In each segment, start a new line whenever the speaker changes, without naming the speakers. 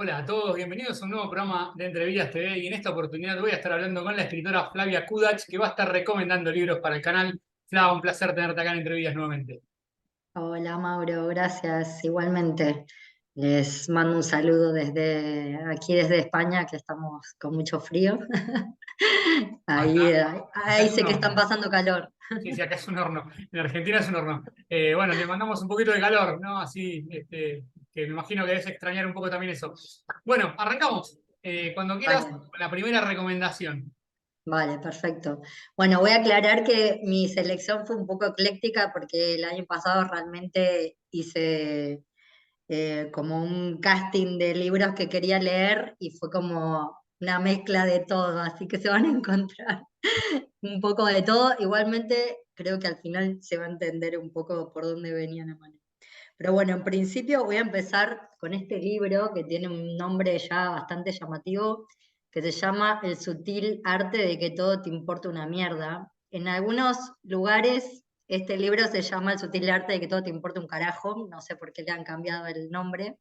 Hola a todos, bienvenidos a un nuevo programa de Entrevías TV y en esta oportunidad voy a estar hablando con la escritora Flavia Kudach que va a estar recomendando libros para el canal. Flava, un placer tenerte acá en Entrevías nuevamente.
Hola Mauro, gracias. Igualmente, les mando un saludo desde aquí, desde España, que estamos con mucho frío. Ahí,
Acá, acá
ahí
es un
sé que están
horno.
pasando calor.
Sí, sí, acá es un horno. En Argentina es un horno. Bueno, le mandamos un poquito de calor, ¿no? Así, que me imagino que debes extrañar un poco también eso. Bueno, arrancamos. Cuando quieras,
Vale,
con la primera recomendación.
vale, perfecto. Bueno, voy a aclarar que mi selección fue un poco ecléctica porque el año pasado realmente hice como un casting de libros que quería leer y fue como una mezcla de todo, así que se van a encontrar un poco de todo. Igualmente, creo que al final se va a entender un poco por dónde venía la mano. Pero bueno, en principio voy a empezar con este libro que tiene un nombre ya bastante llamativo, que se llama El sutil arte de que todo te importa una mierda. En algunos lugares este libro se llama El sutil arte de que todo te importa un carajo, no sé por qué le han cambiado el nombre.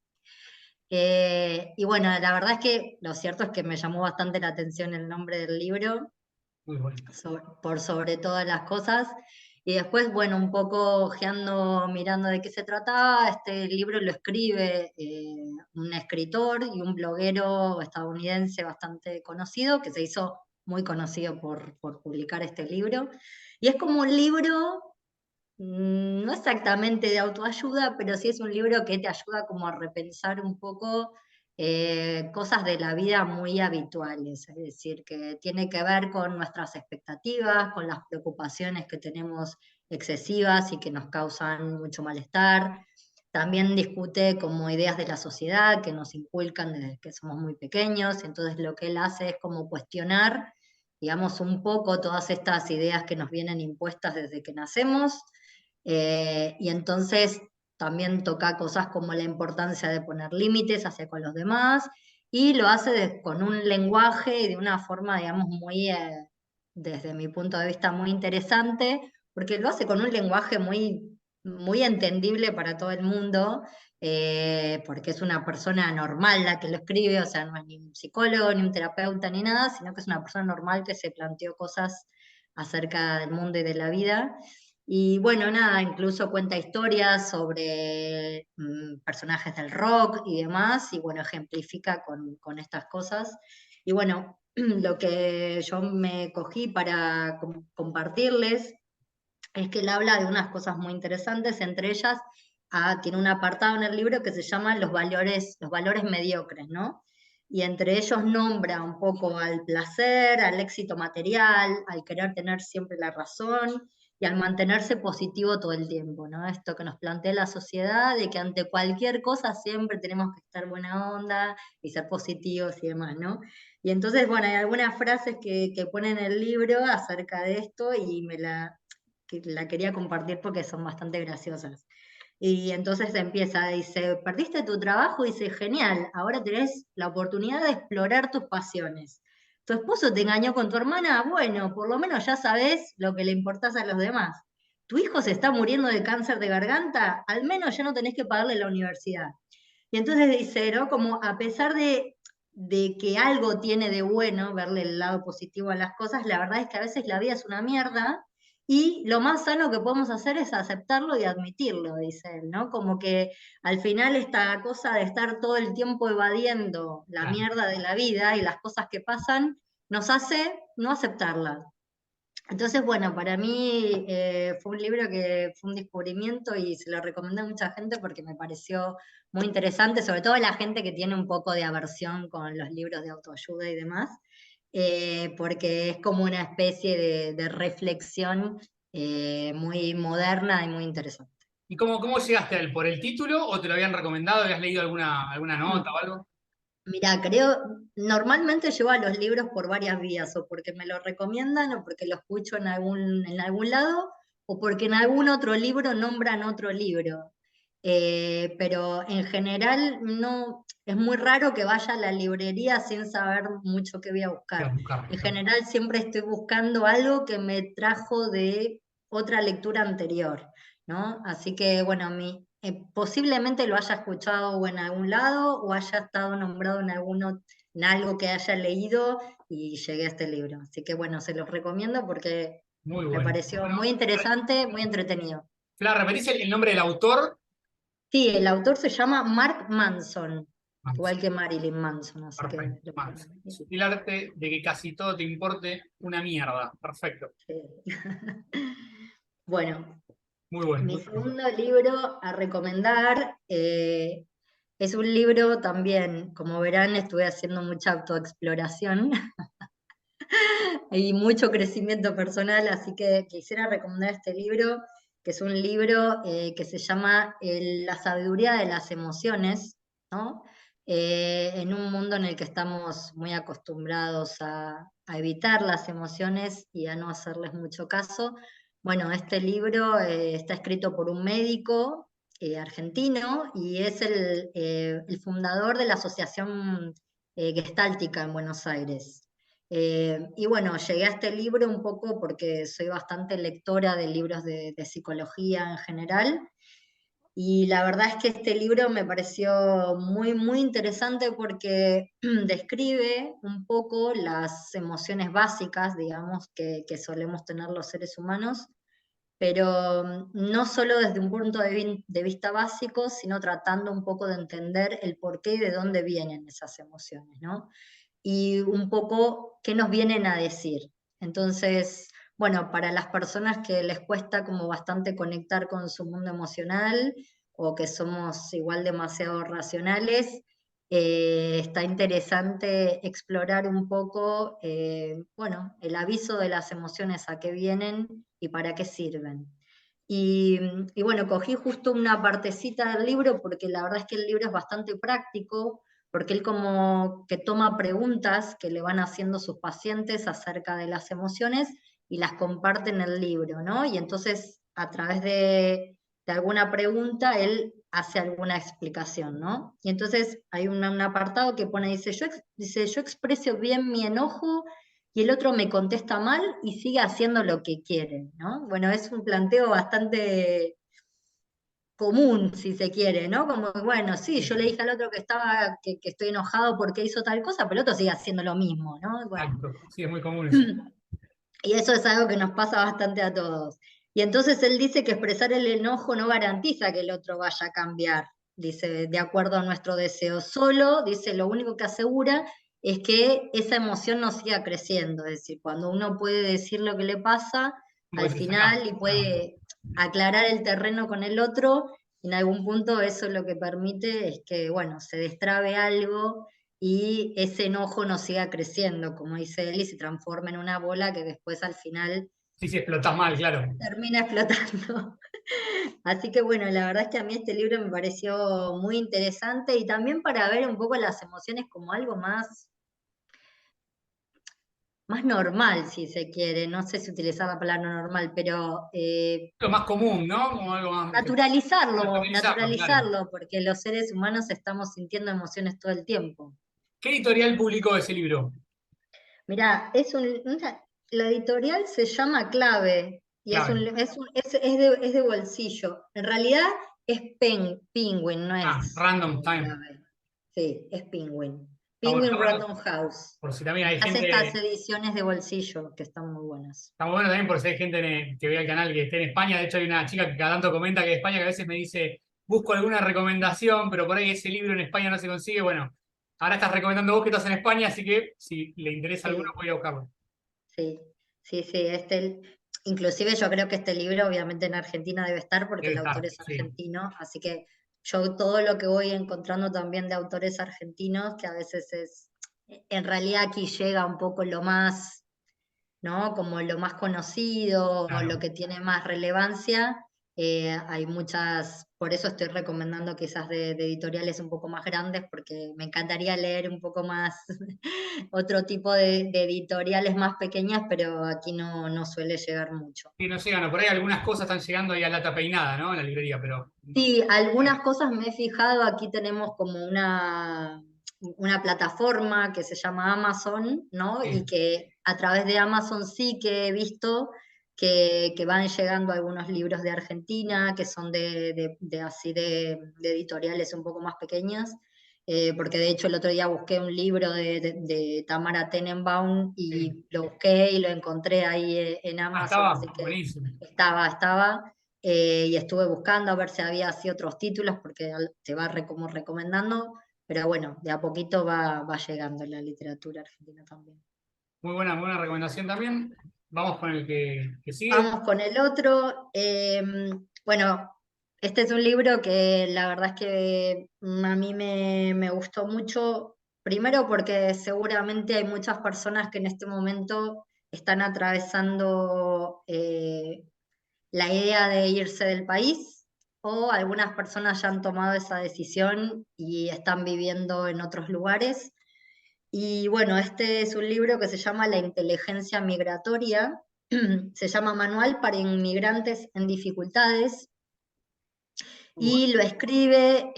Y bueno, la verdad es que lo cierto es que me llamó bastante la atención el nombre del libro
Muy bueno.
por sobre todas las cosas. Y después, bueno, un poco ojeando, mirando de qué se trataba, este libro lo escribe un escritor y un bloguero estadounidense bastante conocido, que se hizo muy conocido por publicar este libro. Y es como un libro, no exactamente de autoayuda, pero sí es un libro que te ayuda como a repensar un poco cosas de la vida muy habituales, es decir, que tiene que ver con nuestras expectativas, con las preocupaciones que tenemos excesivas y que nos causan mucho malestar. También discute como ideas de la sociedad que nos inculcan desde que somos muy pequeños, entonces lo que él hace es como cuestionar, digamos, un poco todas estas ideas que nos vienen impuestas desde que nacemos, y entonces también toca cosas como la importancia de poner límites hacia con los demás, y lo hace con un lenguaje y de una forma, digamos, muy, desde mi punto de vista, muy interesante, porque lo hace con un lenguaje muy, muy entendible para todo el mundo, porque es una persona normal la que lo escribe, o sea, no es ni un psicólogo, ni un terapeuta, ni nada, sino que es una persona normal que se planteó cosas acerca del mundo y de la vida. Y bueno, nada, incluso cuenta historias sobre personajes del rock y demás, y bueno, ejemplifica con estas cosas. Y bueno, lo que yo me cogí para compartirles es que él habla de unas cosas muy interesantes, entre ellas tiene un apartado en el libro que se llama los valores mediocres, ¿no? Y entre ellos nombra un poco al placer, al éxito material, al querer tener siempre la razón y al mantenerse positivo todo el tiempo, ¿no? Esto que nos plantea la sociedad de que ante cualquier cosa siempre tenemos que estar buena onda y ser positivos y demás, ¿no? Y entonces, bueno, hay algunas frases que pone en el libro acerca de esto y que la quería compartir porque son bastante graciosas. Y entonces empieza, dice, perdiste tu trabajo, dice, genial, ahora tenés la oportunidad de explorar tus pasiones. Tu esposo te engañó con tu hermana, bueno, por lo menos ya sabes lo que le importás a los demás. Tu hijo se está muriendo de cáncer de garganta, al menos ya no tenés que pagarle la universidad. Y entonces dice, ¿no? Como a pesar de que algo tiene de bueno, verle el lado positivo a las cosas, la verdad es que a veces la vida es una mierda y lo más sano que podemos hacer es aceptarlo y admitirlo, dice él, ¿no? Como que al final esta cosa de estar todo el tiempo evadiendo la
Claro.
mierda de la vida y las cosas que pasan, nos hace no aceptarlas. Entonces, bueno, para mí fue un libro que fue un descubrimiento y se lo recomendé a mucha gente porque me pareció muy interesante, sobre todo a la gente que tiene un poco de aversión con los libros de autoayuda y demás, porque es como una especie de reflexión muy moderna y muy interesante.
¿Y cómo llegaste a él? ¿Por el título o te lo habían recomendado? ¿Habías leído alguna nota o algo?
Mira, creo, normalmente llevo a los libros por varias vías, o porque me lo recomiendan, o porque lo escucho en algún lado, o porque en algún otro libro nombran otro libro. Pero en general no, es muy raro que vaya a la librería sin saber mucho qué voy a
Voy a
buscar.
buscar.
En general siempre estoy buscando algo que me trajo de otra lectura anterior, ¿no? Así que bueno, posiblemente lo haya escuchado o en algún lado o haya estado nombrado en algo que haya leído y llegué a este libro. Así que bueno, se los recomiendo porque
Muy
me
bueno.
pareció
Bueno,
muy interesante, muy entretenido.
Fla, ¿repetís el nombre del autor?
Sí, el autor se llama Mark Manson,
Manso,
igual que Marilyn Manson, así que
perfecto.
lo
Manso.
ponen ahí.
Sutil arte de que casi todo te importe una mierda. Perfecto.
Sí. Bueno,
Muy bueno,
mi
muy bueno.
segundo libro a recomendar es un libro también, como verán, estuve haciendo mucha autoexploración y mucho crecimiento personal, así que quisiera recomendar este libro, que es un libro que se llama La sabiduría de las emociones, ¿no? En un mundo en el que estamos muy acostumbrados a evitar las emociones y a no hacerles mucho caso. Bueno, este libro está escrito por un médico argentino y es el fundador de la Asociación Gestáltica en Buenos Aires. Y bueno, llegué a este libro un poco porque soy bastante lectora de libros de psicología en general, y la verdad es que este libro me pareció muy, muy interesante porque describe un poco las emociones básicas, digamos, que solemos tener los seres humanos, pero no solo desde un punto de vista básico, sino tratando un poco de entender el porqué y de dónde vienen esas emociones, ¿no? Y un poco qué nos vienen a decir. Entonces, bueno, para las personas que les cuesta como bastante conectar con su mundo emocional o que somos igual demasiado racionales, está interesante explorar un poco, bueno, el aviso de las emociones, a qué vienen y para qué sirven. Y bueno, cogí justo una partecita del libro porque la verdad es que el libro es bastante práctico, porque él como que toma preguntas que le van haciendo sus pacientes acerca de las emociones y las comparte en el libro, ¿no? Y entonces a través de alguna pregunta él hace alguna explicación, ¿no? Y entonces hay un apartado que pone, dice, yo expreso bien mi enojo y el otro me contesta mal y sigue haciendo lo que quiere, ¿no? Bueno, es un planteo bastante común, si se quiere, ¿no? Como, bueno, sí, yo le dije al otro que estoy enojado porque hizo tal cosa, pero el otro sigue haciendo lo mismo, ¿no? Bueno,
Exacto. Sí, es muy común eso.
y eso es algo que nos pasa bastante a todos. Y entonces él dice que expresar el enojo no garantiza que el otro vaya a cambiar, dice, de acuerdo a nuestro deseo. Solo, dice, lo único que asegura es que esa emoción no siga creciendo. Es decir, cuando uno puede decir lo que le pasa
Como
al
que te sacás.
final y
Ah,
puede aclarar el terreno con el otro, en algún punto eso lo que permite es que, bueno, se destrabe algo y ese enojo no siga creciendo, como dice él, y se transforma en una bola que después al final
sí, sí, explotás mal, claro.
termina explotando. Así que bueno, la verdad es que a mí este libro me pareció muy interesante y también para ver un poco las emociones como algo más normal, si se quiere. No sé si utilizar la palabra normal, pero
Lo más común, ¿no? Como algo más que
naturalizarlo,
naturalizarlo, claro.
naturalizarlo, porque los seres humanos estamos sintiendo emociones todo el tiempo.
¿Qué editorial publicó ese libro?
Mirá, la editorial se llama Clave y
Clave.
es de bolsillo. En realidad es Penguin, no
Ah,
es
Random Time.
Clave. Sí, es Penguin.
Está
Penguin
bueno,
Random House.
por si también hay
Hace estas
gente.
ediciones de bolsillo que están muy buenas.
Está muy bueno también por si hay gente que vea el canal que esté en España. De hecho, hay una chica que cada tanto comenta que de España que a veces me dice, busco alguna recomendación, pero por ahí ese libro en España no se consigue. Bueno, ahora estás recomendando vos que estás en España, así que si le interesa alguno,
Sí,
voy a buscarlo.
sí, sí, sí. Inclusive yo creo que este libro obviamente en Argentina debe estar porque
Debe
el
estar,
autor es
sí.
argentino, así que yo todo lo que voy encontrando también de autores argentinos, que a veces en realidad aquí llega un poco lo más, ¿no? Como lo más conocido o lo
Claro.
que tiene más relevancia. Hay muchas, por eso estoy recomendando quizás de editoriales un poco más grandes, porque me encantaría leer un poco más otro tipo de editoriales más pequeñas, pero aquí no suele llegar mucho.
Sí, no llegan, o por ahí algunas cosas están llegando ahí a lata peinada, ¿no? En la librería, pero.
Sí, algunas cosas me he fijado, aquí tenemos como una plataforma que se llama Amazon, ¿no? Y
Sí,
que a través de Amazon sí que he visto que van llegando algunos libros de Argentina, que son así de editoriales un poco más pequeñas, porque de hecho el otro día busqué un libro de Tamara Tenenbaum
Sí.
y lo busqué y lo encontré ahí en
Ah,
Amazon, así
estaba
que
buenísimo.
estaba, y estuve buscando a ver si había así otros títulos, porque te va como recomendando, pero bueno, de a poquito va llegando la literatura argentina también.
Muy buena recomendación también. Vamos con el que sigue.
Vamos con el otro. Bueno, este es un libro que la verdad es que a mí me gustó mucho. Primero porque seguramente hay muchas personas que en este momento están atravesando la idea de irse del país, o algunas personas ya han tomado esa decisión y están viviendo en otros lugares. Y bueno, este es un libro que se llama La inteligencia migratoria, se llama Manual para inmigrantes en dificultades,
Muy bueno.
y lo escribe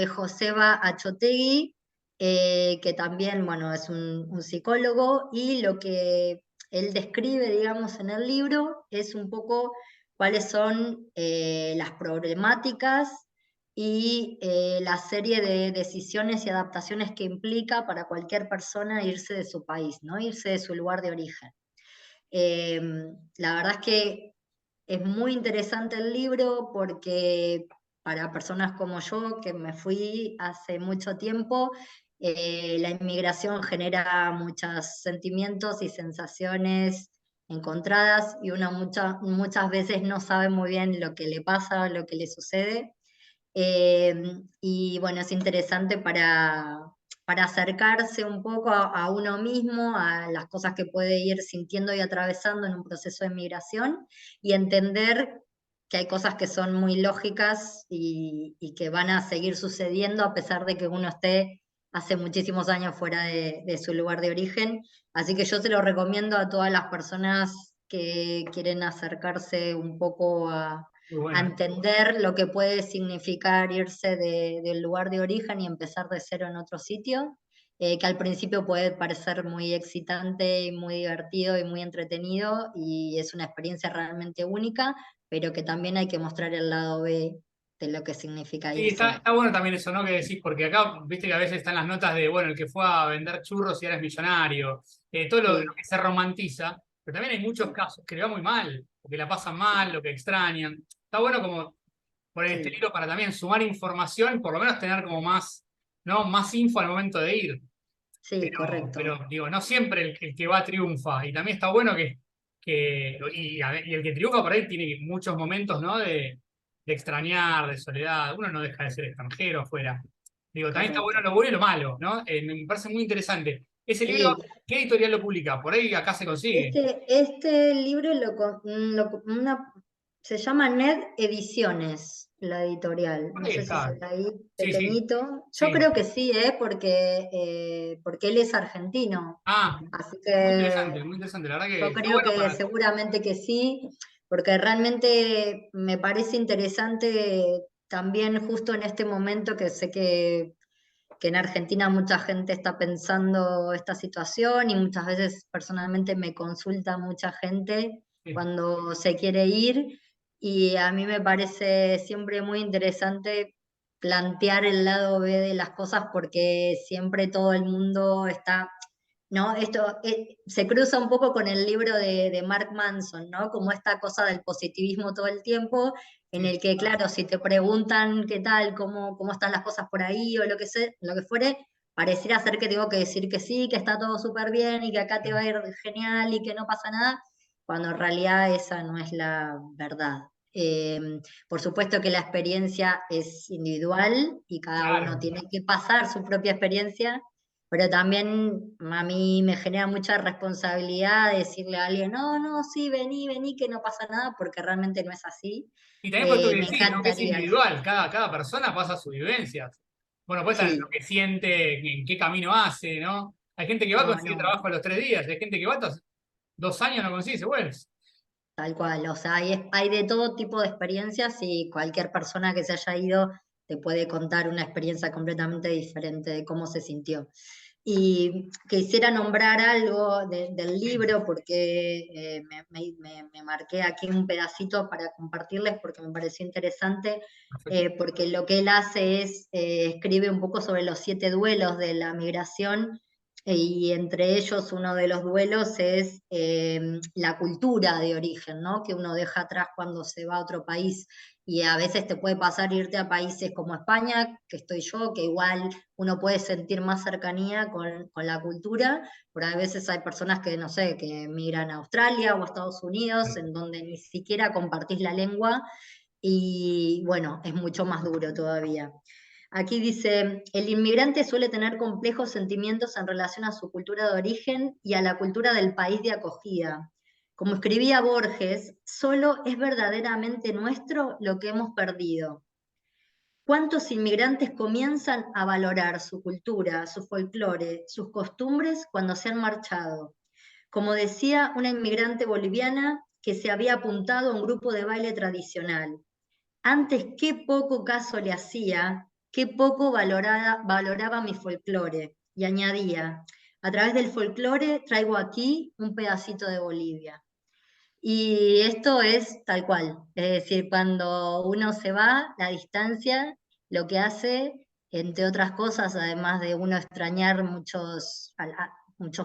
Joseba Achotegui, que también, bueno, es un psicólogo, y lo que él describe, digamos, en el libro es un poco cuáles son las problemáticas y la serie de decisiones y adaptaciones que implica para cualquier persona irse de su país, ¿no? Irse de su lugar de origen. Eh, la verdad es que es muy interesante el libro porque para personas como yo, que me fui hace mucho tiempo, la inmigración genera muchos sentimientos y sensaciones encontradas, y uno muchas veces no sabe muy bien lo que le pasa, lo que le sucede. Eh, y bueno, es interesante para acercarse un poco a uno mismo, a las cosas que puede ir sintiendo y atravesando en un proceso de migración, y entender que hay cosas que son muy lógicas y que van a seguir sucediendo a pesar de que uno esté hace muchísimos años fuera de su lugar de origen. Así que yo se lo recomiendo a todas las personas que quieren acercarse un poco
Muy
a
bueno.
entender lo que puede significar irse del lugar de origen y empezar de cero en otro sitio, que al principio puede parecer muy excitante y muy divertido y muy entretenido, y es una experiencia realmente única, pero que también hay que mostrar el lado B de lo que significa
Sí,
irse.
está bueno también eso, ¿no? Que decís, porque acá, viste que a veces están las notas de, bueno, el que fue a vender churros y ahora es millonario, todo lo
Sí,
que se romantiza, pero también hay muchos casos que le va muy mal, o que la pasan mal, o que extrañan. Está bueno como por este
sí,
libro para también sumar información, por lo menos tener como más, ¿no? Más info al momento de ir.
sí, correcto,
Pero digo, no siempre el que va triunfa. Y también está bueno y el que triunfa por ahí tiene muchos momentos, ¿no? De extrañar, de soledad. Uno no deja de ser extranjero afuera. Digo, también está bueno
correcto.
lo bueno y lo malo, ¿no? Me parece muy interesante. Ese libro,
Sí,
¿qué editorial lo publica? Por ahí acá se consigue.
este libro se llama NED Ediciones, la editorial.
Por
No
ahí
sé si se
está.
ve ahí
Sí, sí,
pequeñito. Yo
sí.
creo que sí, porque él es argentino.
Ah,
Así que
muy interesante. La verdad que
yo
está
creo
bueno
que
para.
seguramente que sí, porque realmente me parece interesante también justo en este momento, que sé que en Argentina mucha gente está pensando esta situación, y muchas veces personalmente me consulta mucha gente
Sí,
cuando se quiere ir, y a mí me parece siempre muy interesante plantear el lado B de las cosas, porque siempre todo el mundo está, ¿no? Esto se cruza un poco con el libro de Mark Manson, ¿no? Como esta cosa del positivismo todo el tiempo, en
sí,
el que, claro, si te preguntan qué tal, cómo están las cosas por ahí o lo que fuere, pareciera ser que tengo que decir que sí, que está todo súper bien y que acá te va a ir genial y que no pasa nada, cuando en realidad esa no es la verdad. Eh, por supuesto que la experiencia es individual y cada uno
claro.
tiene que pasar su propia experiencia, pero también a mí me genera mucha responsabilidad decirle a alguien, no, no, sí, vení, vení, que no pasa nada, porque realmente no es así.
Y también por esto que
Me
decís, ¿no? Que es
encantaría.
individual, cada persona pasa sus vivencias. Bueno, puede estar en lo
Sí,
que siente, en qué camino hace, ¿no? Hay gente que va a
no,
conseguir
no,
trabajo a los 3 días, hay gente que va 2 años no consigue, se vuelve.
tal cual. O sea, hay de todo tipo de experiencias, y cualquier persona que se haya ido te puede contar una experiencia completamente diferente de cómo se sintió. Y quisiera nombrar algo del libro porque me marqué aquí un pedacito para compartirles porque me pareció interesante,
Perfecto.
porque lo que él hace es, escribe un poco sobre los 7 duelos de la migración, y entre ellos uno de los duelos es la cultura de origen, ¿no? Que uno deja atrás cuando se va a otro país. Y a veces te puede pasar irte a países como España, que estoy yo, que igual uno puede sentir más cercanía con la cultura, pero a veces hay personas que, no sé, que migran a Australia o a Estados Unidos, en donde ni siquiera compartís la lengua, y bueno, es mucho más duro todavía. Aquí dice, el inmigrante suele tener complejos sentimientos en relación a su cultura de origen y a la cultura del país de acogida. Como escribía Borges, solo es verdaderamente nuestro lo que hemos perdido. ¿Cuántos inmigrantes comienzan a valorar su cultura, su folclore, sus costumbres cuando se han marchado? Como decía una inmigrante boliviana que se había apuntado a un grupo de baile tradicional. Antes qué poco caso le hacía, qué poco valoraba mi folclore. Y añadía, a través del folclore traigo aquí un pedacito de Bolivia. Y esto es tal cual, es decir, cuando uno se va, la distancia lo que hace, entre otras cosas, además de uno extrañar muchos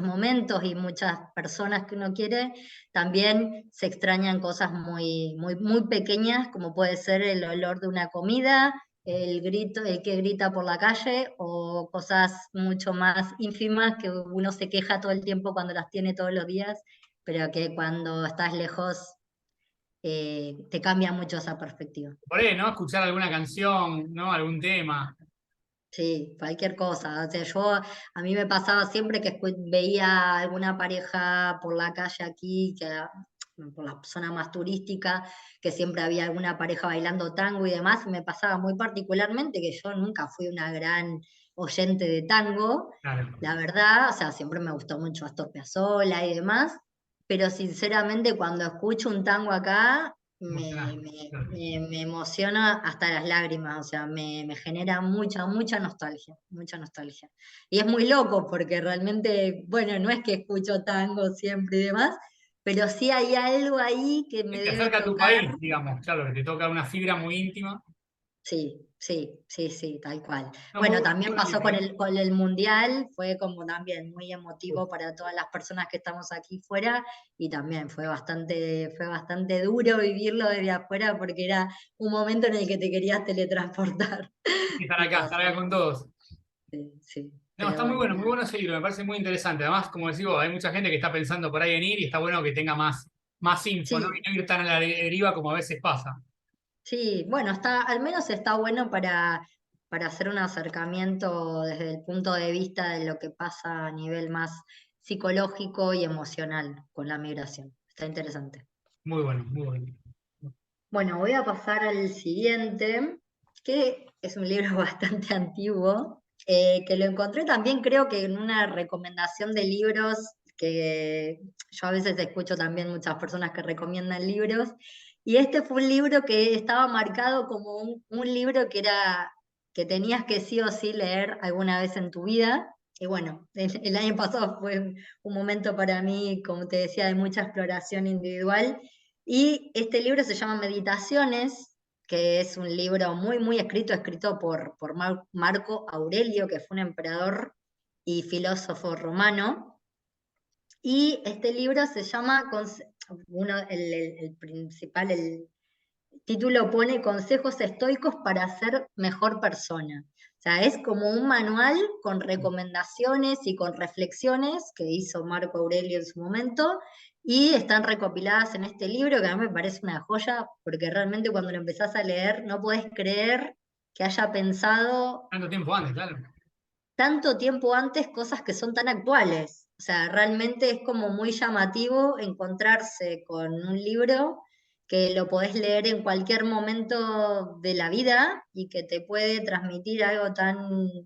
momentos y muchas personas que uno quiere, también se extrañan cosas muy pequeñas, como puede ser el olor de una comida, el grito, el que grita por la calle, o cosas mucho más ínfimas que uno se queja todo el tiempo cuando las tiene todos los días, pero que cuando estás lejos te cambia mucho esa perspectiva.
Por ahí, ¿no? Escuchar alguna canción, ¿no? Algún tema.
Sí, cualquier cosa. O sea, a mí me pasaba siempre que veía alguna pareja por la calle aquí, por la zona más turística, que siempre había alguna pareja bailando tango y demás, y me pasaba muy particularmente que yo nunca fui una gran oyente de tango,
Claro.
la verdad, o sea, siempre me gustó mucho Astor Piazzolla y demás, pero sinceramente cuando escucho un tango acá,
Emocionante. Claro.
me emociona hasta las lágrimas, o sea, me genera mucha nostalgia, mucha nostalgia. Y es muy loco porque realmente, bueno, no es que escucho tango siempre y demás, pero sí hay algo ahí que me
Te
debe
acerca a tu
tocar.
país, digamos, claro, que te toca una fibra muy íntima.
Sí, tal cual.
No,
Bueno,
muy
también
buen
pasó
libro, ¿eh?
con el Mundial, fue como también muy
Uf,
emotivo para todas las personas que estamos aquí fuera, y también fue bastante duro vivirlo desde afuera porque era un momento en el que te querías teletransportar
y
y
estar
pasar.
acá con todos.
Sí,
No,
pero
está
bueno,
muy
nada.
bueno ese libro, me parece muy interesante. Además, como decís vos, hay mucha gente que está pensando por ahí en ir y está bueno que tenga más info, ¿no?
Sí,
Y no ir tan a la deriva como a veces pasa.
sí, bueno, al menos está bueno para hacer un acercamiento desde el punto de vista de lo que pasa a nivel más psicológico y emocional con la migración. Está interesante.
Muy bueno, muy bueno.
Bueno, voy a pasar al siguiente, que es un libro bastante antiguo, que lo encontré también creo que en una recomendación de libros, que yo a veces escucho también muchas personas que recomiendan libros, y este fue un libro que estaba marcado como un libro que tenías que sí o sí leer alguna vez en tu vida. Y bueno, el año pasado fue un momento para mí, como te decía, de mucha exploración individual, y este libro se llama Meditaciones, que es un libro muy escrito por Marco Aurelio, que fue un emperador y filósofo romano. Y este libro se llama, el principal, el título pone Consejos estoicos para ser mejor persona. O sea, es como un manual con recomendaciones y con reflexiones que hizo Marco Aurelio en su momento, y están recopiladas en este libro que a mí me parece una joya, porque realmente cuando lo empezás a leer no podés creer que haya pensado
Tanto tiempo antes, claro.
tanto tiempo antes cosas que son tan actuales. O sea, realmente es como muy llamativo encontrarse con un libro que lo podés leer en cualquier momento de la vida y que te puede transmitir algo tan, no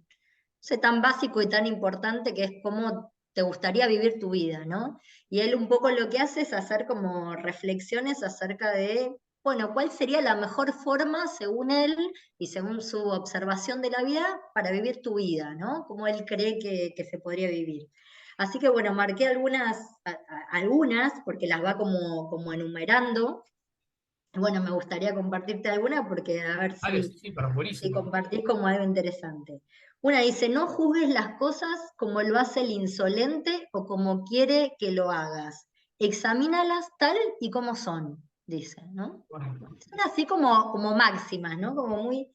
sé, tan básico y tan importante, que es cómo te gustaría vivir tu vida, ¿no? Y él un poco lo que hace es hacer como reflexiones acerca de bueno, ¿cuál sería la mejor forma, según él y según su observación de la vida, para vivir tu vida, ¿no? Como él cree que se podría vivir. Así que bueno, marqué algunas, porque las va como enumerando. Bueno, me gustaría compartirte alguna porque a ver
Vale, sí,
si,
sí, pero
si
buenísimo.
compartís como algo interesante. Una dice, no juzgues las cosas como lo hace el insolente o como quiere que lo hagas. Examínalas tal y como son, dice, ¿no?
Bueno,
Son así como máximas, ¿no? Como muy...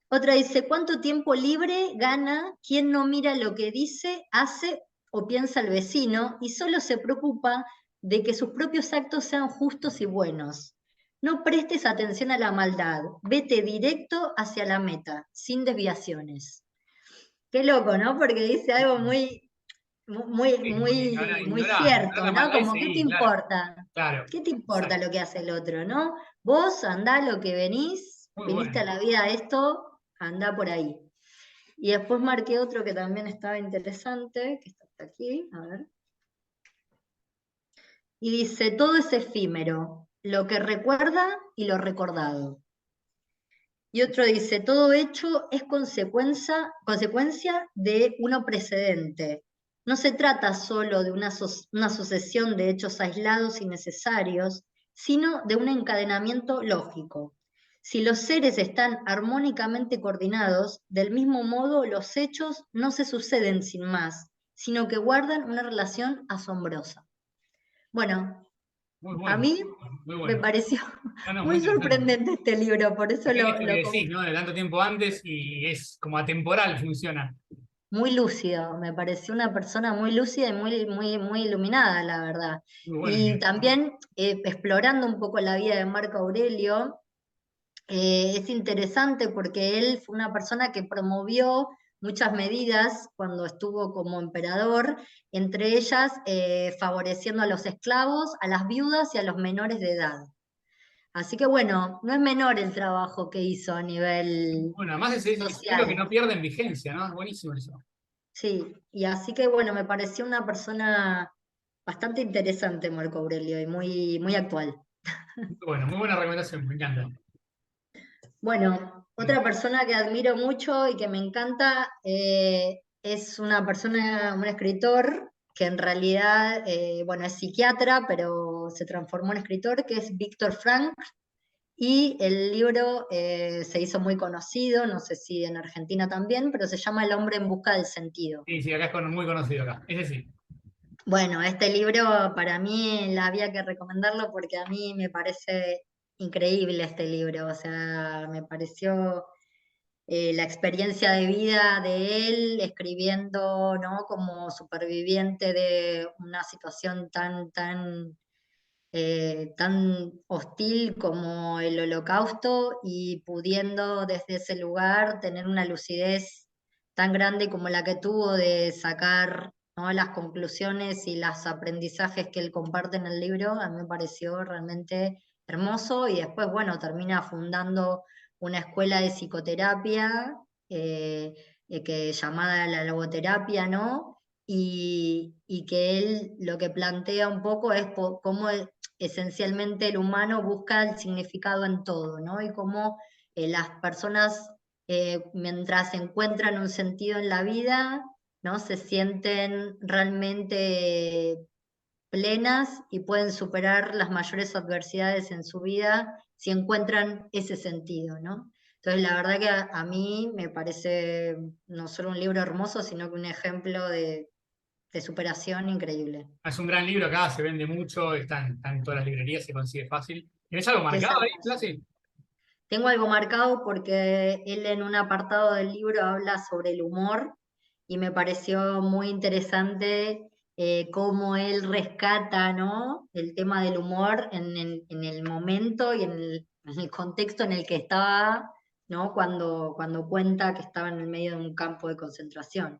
Otra dice, ¿cuánto tiempo libre gana quien no mira lo que dice, hace o piensa el vecino y solo se preocupa de que sus propios actos sean justos y buenos? No prestes atención a la maldad, vete directo hacia la meta, sin desviaciones. Qué loco, ¿no? Porque dice algo
sí, como que ahora
muy
ignorá
cierto,
la
¿no?
maldad y
Como, ¿qué te
seguí, claro,
importa?
claro,
¿Qué te importa
exacto.
lo que hace el otro, no? Vos andá lo que venís,
Muy
viniste a
bueno.
la vida a esto, andá por ahí. Y después marqué otro que también estaba interesante, que está hasta aquí, a ver. Y dice, todo es efímero, lo que recuerda y lo recordado. Y otro dice, todo hecho es consecuencia de uno precedente. No se trata solo de una sucesión de hechos aislados y necesarios, sino de un encadenamiento lógico. Si los seres están armónicamente coordinados, del mismo modo los hechos no se suceden sin más, sino que guardan una relación asombrosa. Bueno,
Muy
a
bueno,
mí
muy
me
bueno.
pareció
No, no, muy
muy
interesante.
sorprendente este libro, por eso
Tiene esto que
lo
decís, ¿no? De tanto tiempo antes y es como atemporal, funciona.
muy lúcido, me pareció una persona muy lúcida y muy iluminada, la verdad.
Muy bueno.
Y también explorando un poco la vida de Marco Aurelio, es interesante porque él fue una persona que promovió muchas medidas cuando estuvo como emperador, entre ellas favoreciendo a los esclavos, a las viudas y a los menores de edad. Así que bueno, no es menor el trabajo que hizo a nivel
Bueno, además es un libro que
social.
no pierde en vigencia, ¿no? Es buenísimo eso.
Sí, y así que bueno, me pareció una persona bastante interesante Marco Aurelio y muy actual.
Bueno, muy buena recomendación, me encanta.
Bueno,
Bueno,
otra persona que admiro mucho y que me encanta es una persona, un escritor que en realidad, bueno, es psiquiatra, pero se transformó en escritor, que es Víctor Frank, y el libro se hizo muy conocido, no sé si en Argentina también, pero se llama El hombre en busca del sentido.
sí, sí, acá es muy conocido acá. Ese sí.
Bueno, este libro para mí había que recomendarlo porque a mí me parece increíble este libro, o sea, me pareció la experiencia de vida de él escribiendo, ¿no? Como superviviente de una situación tan hostil como el Holocausto y pudiendo desde ese lugar tener una lucidez tan grande como la que tuvo de sacar, ¿no? Las conclusiones y los aprendizajes que él comparte en el libro, a mí me pareció realmente hermoso y después, bueno, termina fundando una escuela de psicoterapia llamada la logoterapia, ¿no? Y que él lo que plantea un poco es cómo esencialmente el humano busca el significado en todo, ¿no? Y cómo las personas, mientras encuentran un sentido en la vida, ¿no? Se sienten realmente plenas y pueden superar las mayores adversidades en su vida si encuentran ese sentido, ¿no? Entonces, la verdad que a mí me parece no solo un libro hermoso, sino que un ejemplo de superación increíble.
Es un gran libro acá, se vende mucho, está en todas las librerías, se consigue fácil. ¿Tienes algo
Que es
marcado ahí,
hermoso.
Flasi?
Tengo algo marcado porque él en un apartado del libro habla sobre el humor y me pareció muy interesante cómo él rescata, ¿no? El tema del humor en el momento y en el contexto en el que estaba, ¿no? Cuando cuenta que estaba en el medio de un campo de concentración.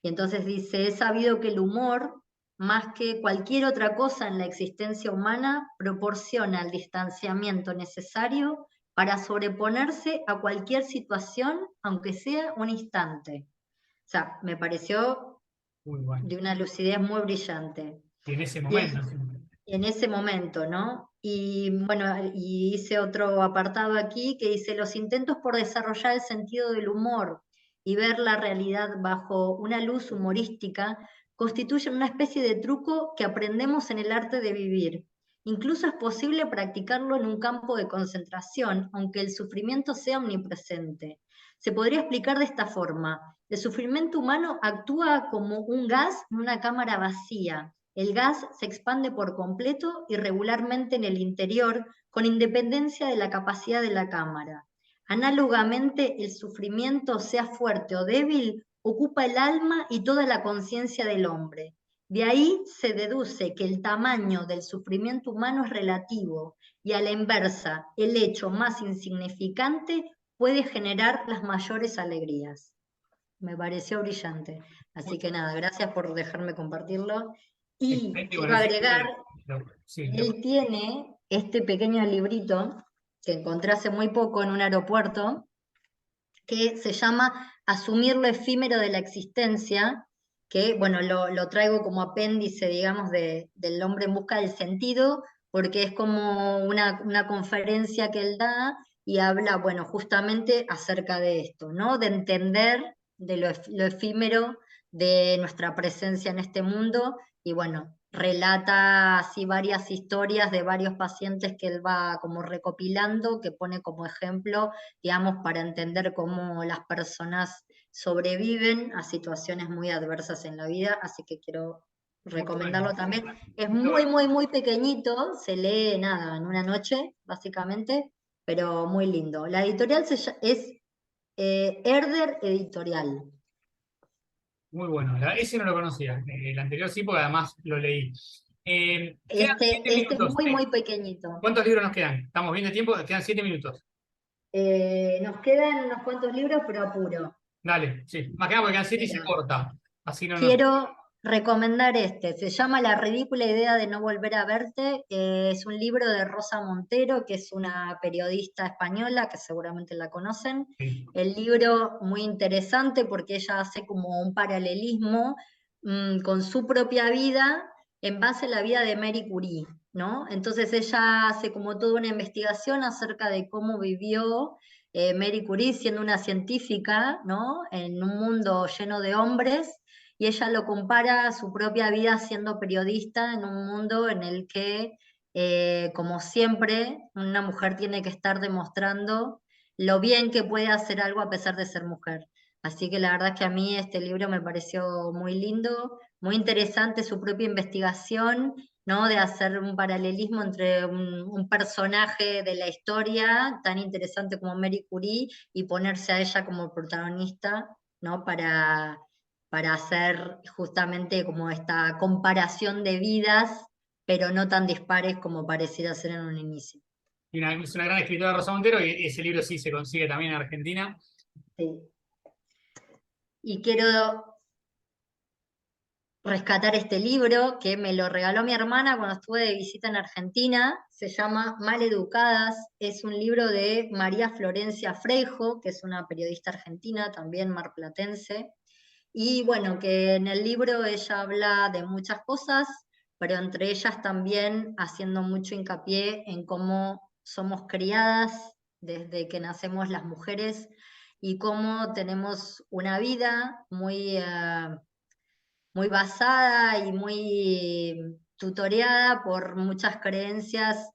Y entonces dice, he sabido que el humor, más que cualquier otra cosa en la existencia humana, proporciona el distanciamiento necesario para sobreponerse a cualquier situación, aunque sea un instante. O sea, me pareció
Muy bueno.
de una lucidez muy brillante.
Y en ese
Y
momento, sí.
en ese momento, ¿no? Y bueno, y hice otro apartado aquí que dice, los intentos por desarrollar el sentido del humor y ver la realidad bajo una luz humorística constituyen una especie de truco que aprendemos en el arte de vivir. Incluso es posible practicarlo en un campo de concentración, aunque el sufrimiento sea omnipresente. Se podría explicar de esta forma. El sufrimiento humano actúa como un gas en una cámara vacía. El gas se expande por completo y regularmente en el interior, con independencia de la capacidad de la cámara. Análogamente, el sufrimiento, sea fuerte o débil, ocupa el alma y toda la conciencia del hombre. De ahí se deduce que el tamaño del sufrimiento humano es relativo y a la inversa, el hecho más insignificante puede generar las mayores alegrías. Me pareció brillante. Así que nada, gracias por dejarme compartirlo. Y
Excelente,
quiero
bueno, sí,
agregar,
sí,
él tiene este pequeño librito que encontré hace muy poco en un aeropuerto, que se llama Asumir lo efímero de la existencia, que bueno, lo traigo como apéndice, digamos, del hombre en busca del sentido, porque es como una conferencia que él da y habla, bueno, justamente acerca de esto, ¿no? De entender de lo efímero de nuestra presencia en este mundo y bueno, relata así varias historias de varios pacientes que él va como recopilando, que pone como ejemplo, digamos, para entender cómo las personas sobreviven a situaciones muy adversas en la vida, así que quiero
muy bueno.
recomendarlo también. Es
Muy
muy,
bueno.
muy, muy pequeñito, se lee nada, en una noche, básicamente, pero muy lindo. La editorial es Herder Editorial.
Muy bueno. Ese no lo conocía. El anterior sí, porque además lo leí. Quedan siete
Este es
minutos.
muy, muy pequeñito.
¿Cuántos libros nos quedan? ¿Estamos bien de tiempo? Quedan 7 minutos.
Nos quedan unos cuantos libros, pero apuro.
Dale, sí. Más que nada porque quedan siete y se
Mira,
corta. Así no nos.
quiero recomendar este, se llama La ridícula idea de no volver a verte, es un libro de Rosa Montero, que es una periodista española, que seguramente la conocen.
Sí.
El libro muy interesante porque ella hace como un paralelismo con su propia vida en base a la vida de Marie Curie, ¿no? Entonces ella hace como toda una investigación acerca de cómo vivió Marie Curie siendo una científica, ¿no? En un mundo lleno de hombres, y ella lo compara a su propia vida siendo periodista en un mundo en el que, como siempre, una mujer tiene que estar demostrando lo bien que puede hacer algo a pesar de ser mujer. Así que la verdad es que a mí este libro me pareció muy lindo, muy interesante su propia investigación, ¿no? De hacer un paralelismo entre un personaje de la historia tan interesante como Marie Curie y ponerse a ella como protagonista, ¿no? Para hacer justamente como esta comparación de vidas, pero no tan dispares como pareciera ser en un inicio.
Es una gran escritora Rosa Montero y ese libro sí se consigue también en Argentina.
Sí. Y quiero rescatar este libro que me lo regaló mi hermana cuando estuve de visita en Argentina. Se llama Maleducadas. Es un libro de María Florencia Freijo, que es una periodista argentina, también marplatense. Y bueno, que en el libro ella habla de muchas cosas, pero entre ellas también haciendo mucho hincapié en cómo somos criadas desde que nacemos las mujeres y cómo tenemos una vida muy basada y muy tutoreada por muchas creencias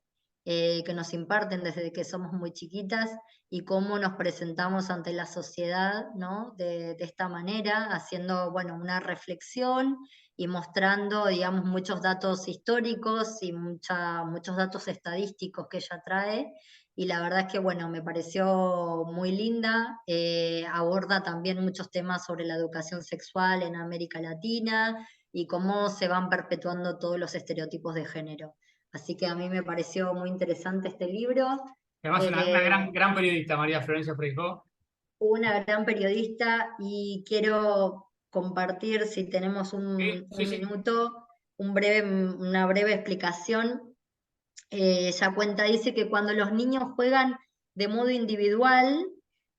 que nos imparten desde que somos muy chiquitas y cómo nos presentamos ante la sociedad, ¿no? De esta manera, haciendo, bueno, una reflexión y mostrando, digamos, muchos datos históricos y muchos datos estadísticos que ella trae. Y la verdad es que, bueno, me pareció muy linda. Aborda también muchos temas sobre la educación sexual en América Latina y cómo se van perpetuando todos los estereotipos de género. Así que a mí me pareció muy interesante este libro.
Además, una
Eh,
gran periodista, María Florencia Freijó.
una gran periodista y quiero compartir, si tenemos
Sí, sí,
un
sí.
minuto, una breve explicación. Ella cuenta, dice que cuando los niños juegan de modo individual,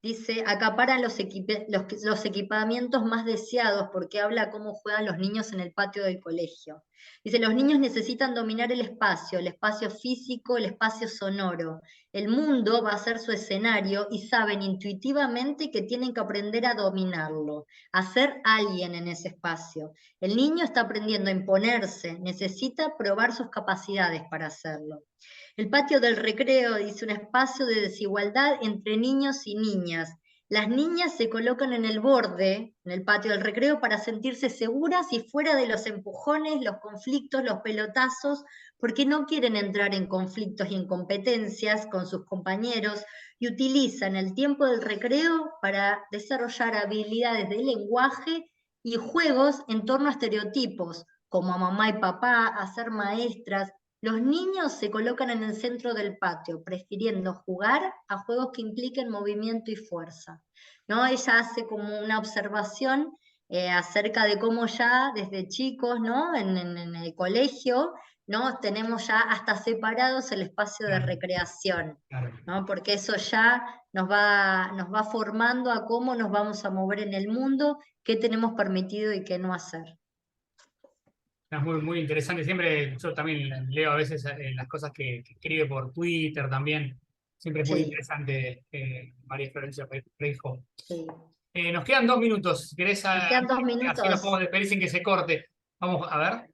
Dice, acaparan los equipamientos más deseados porque habla cómo juegan los niños en el patio del colegio. Dice, los niños necesitan dominar el espacio físico, el espacio sonoro. El mundo va a ser su escenario y saben intuitivamente que tienen que aprender a dominarlo, a ser alguien en ese espacio. El niño está aprendiendo a imponerse, necesita probar sus capacidades para hacerlo. El patio del recreo dice un espacio de desigualdad entre niños y niñas. Las niñas se colocan en el borde, en el patio del recreo, para sentirse seguras y fuera de los empujones, los conflictos, los pelotazos, porque no quieren entrar en conflictos y en competencias con sus compañeros y utilizan el tiempo del recreo para desarrollar habilidades de lenguaje y juegos en torno a estereotipos, como a mamá y papá, a ser maestras. Los niños se colocan en el centro del patio, prefiriendo jugar a juegos que impliquen movimiento y fuerza, ¿no? Ella hace como una observación acerca de cómo ya desde chicos, ¿no? En el colegio, ¿no? Tenemos ya hasta separados el espacio de
Claro,
recreación,
claro.
¿no? Porque eso ya nos va formando a cómo nos vamos a mover en el mundo, qué tenemos permitido y qué no hacer.
Es muy, muy interesante. Siempre yo también leo a veces las cosas que escribe por Twitter también. Siempre es muy
Sí,
interesante, María Florencia Preijo.
sí.
Nos quedan 2 minutos. Si querés,
Nos quedan 2 minutos.
así nos podemos despedir sin que se corte. Vamos a ver.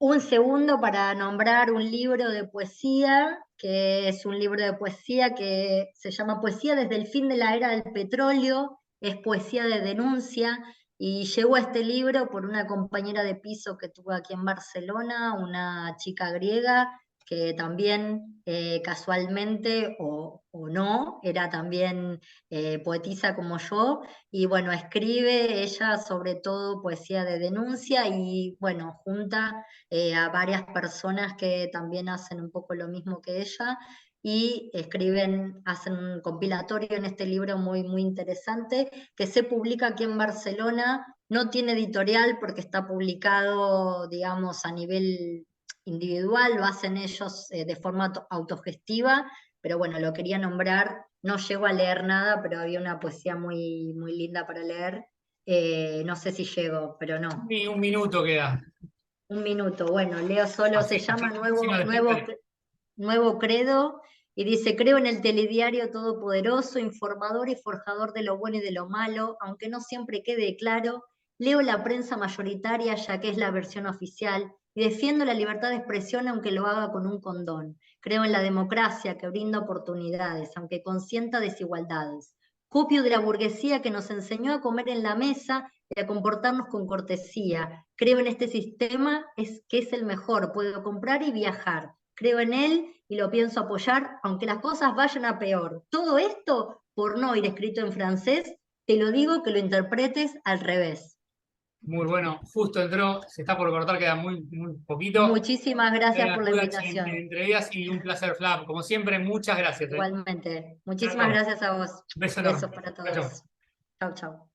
Un segundo para nombrar un libro de poesía, que es un libro de poesía que se llama Poesía desde el fin de la era del petróleo, es poesía de denuncia, y llegó a este libro por una compañera de piso que tuve aquí en Barcelona, una chica griega, que también casualmente o no, era también poetisa como yo, y bueno, escribe ella sobre todo poesía de denuncia y bueno, junta a varias personas que también hacen un poco lo mismo que ella y escriben, hacen un compilatorio en este libro muy, muy interesante que se publica aquí en Barcelona, no tiene editorial porque está publicado, digamos, a nivel individual, lo hacen ellos de forma autogestiva, pero bueno, lo quería nombrar, no llego a leer nada, pero había una poesía muy, muy linda para leer. No sé si llego, pero no.
Ni un minuto queda.
1 minuto, bueno, leo solo, se llama
Así nos despedimos.
Nuevo Credo y dice, creo en el telediario todopoderoso, informador y forjador de lo bueno y de lo malo, aunque no siempre quede claro, leo la prensa mayoritaria ya que es la versión oficial y defiendo la libertad de expresión aunque lo haga con un condón. Creo en la democracia que brinda oportunidades, aunque consienta desigualdades. Copio de la burguesía que nos enseñó a comer en la mesa y a comportarnos con cortesía. Creo en este sistema, que es el mejor, puedo comprar y viajar. Creo en él y lo pienso apoyar, aunque las cosas vayan a peor. Todo esto, por no ir escrito en francés, te lo digo que lo interpretes al revés.
Muy bueno. Justo entró. Se está por cortar. Queda muy, muy poquito.
Muchísimas gracias por la
Dudas en
invitación.
entre ellas y un placer, Flap. Como siempre, muchas gracias.
Igualmente.
Chao,
Muchísimas
chao.
gracias a vos.
Beso enorme.
Besos para
Chao, chao.
todos. Chau, chau.